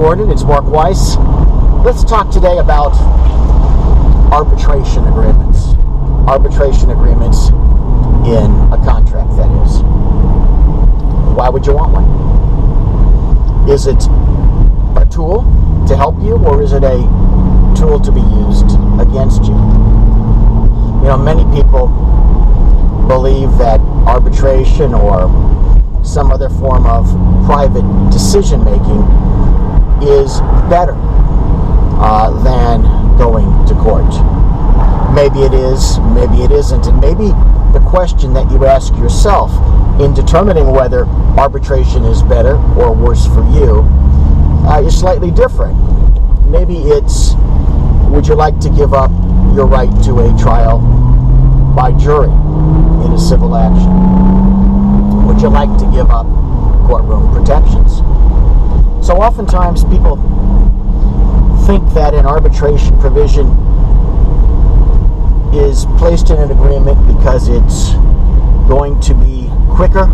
Gordon. It's Mark Weiss. Let's talk today about arbitration agreements. Arbitration agreements in a contract, that is. Why would you want one? Is it a tool to help you, or is it a tool to be used against you? You know, many people believe that arbitration or some other form of private decision-making is better than going to court. Maybe it is, maybe it isn't, and maybe the question that you ask yourself in determining whether arbitration is better or worse for you is slightly different. Maybe it's, would you like to give up your right to a trial by jury in a civil action? Would you like to give up courtroom protections? So oftentimes people think that an arbitration provision is placed in an agreement because it's going to be quicker,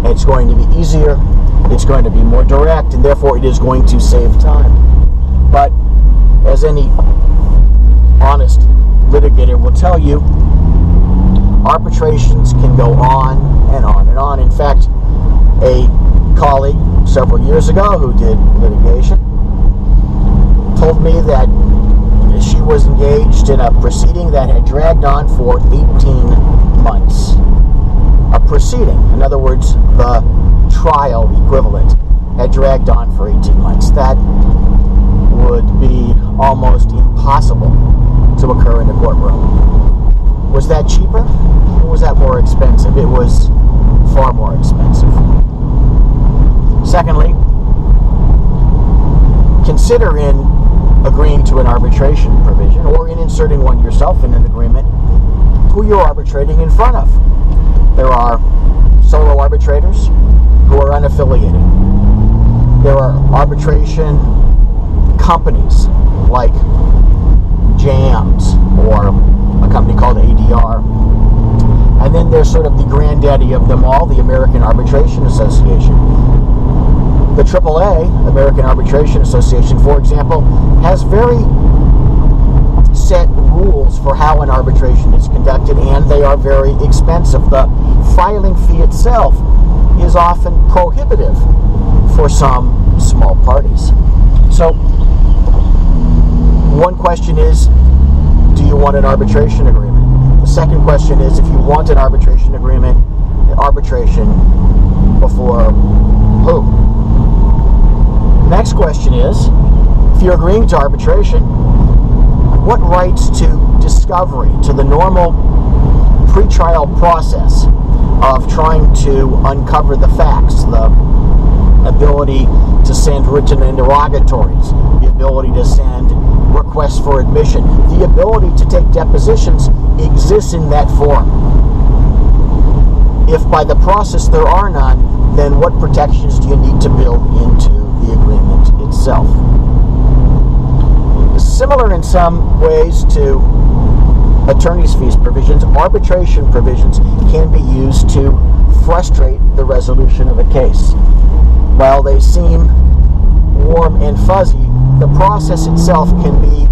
it's going to be easier, it's going to be more direct, and therefore it is going to save time. But as any honest litigator will tell you, arbitrations can go on and on and on. In fact, a colleague several years ago who did litigation told me that she was engaged in a proceeding that had dragged on for 18 months. A proceeding, in other words, the trial equivalent, had dragged on for 18 months. That would be almost impossible to occur in a courtroom. Was that cheaper, or was that more expensive? It was far more expensive. Secondly, consider in agreeing to an arbitration provision or in inserting one yourself in an agreement who you're arbitrating in front of. There are solo arbitrators who are unaffiliated. There are arbitration companies like JAMS or a company called ADR. And then there's sort of the granddaddy of them all, the American Arbitration Association. The AAA, American Arbitration Association, for example, has very set rules for how an arbitration is conducted, and they are very expensive. The filing fee itself is often prohibitive for some small parties. So, one question is, do you want an arbitration agreement? The second question is, if you want an arbitration agreement, arbitration before who? Next question is, if you're agreeing to arbitration, what rights to discovery, to the normal pretrial process of trying to uncover the facts, the ability to send written interrogatories, the ability to send requests for admission, the ability to take depositions exists in that form. If by the process there are none, then what protections do you need to build into the agreement itself? Similar in some ways to attorney's fees provisions, arbitration provisions can be used to frustrate the resolution of a case. While they seem warm and fuzzy, the process itself can be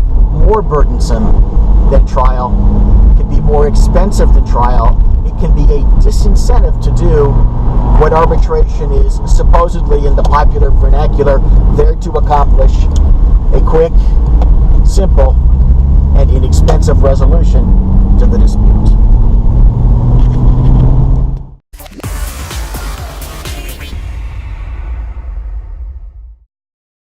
more burdensome than trial, can be more expensive than trial. It can be a disincentive to do what arbitration is supposedly in the popular vernacular there to accomplish: a quick, simple, and inexpensive resolution to the dispute.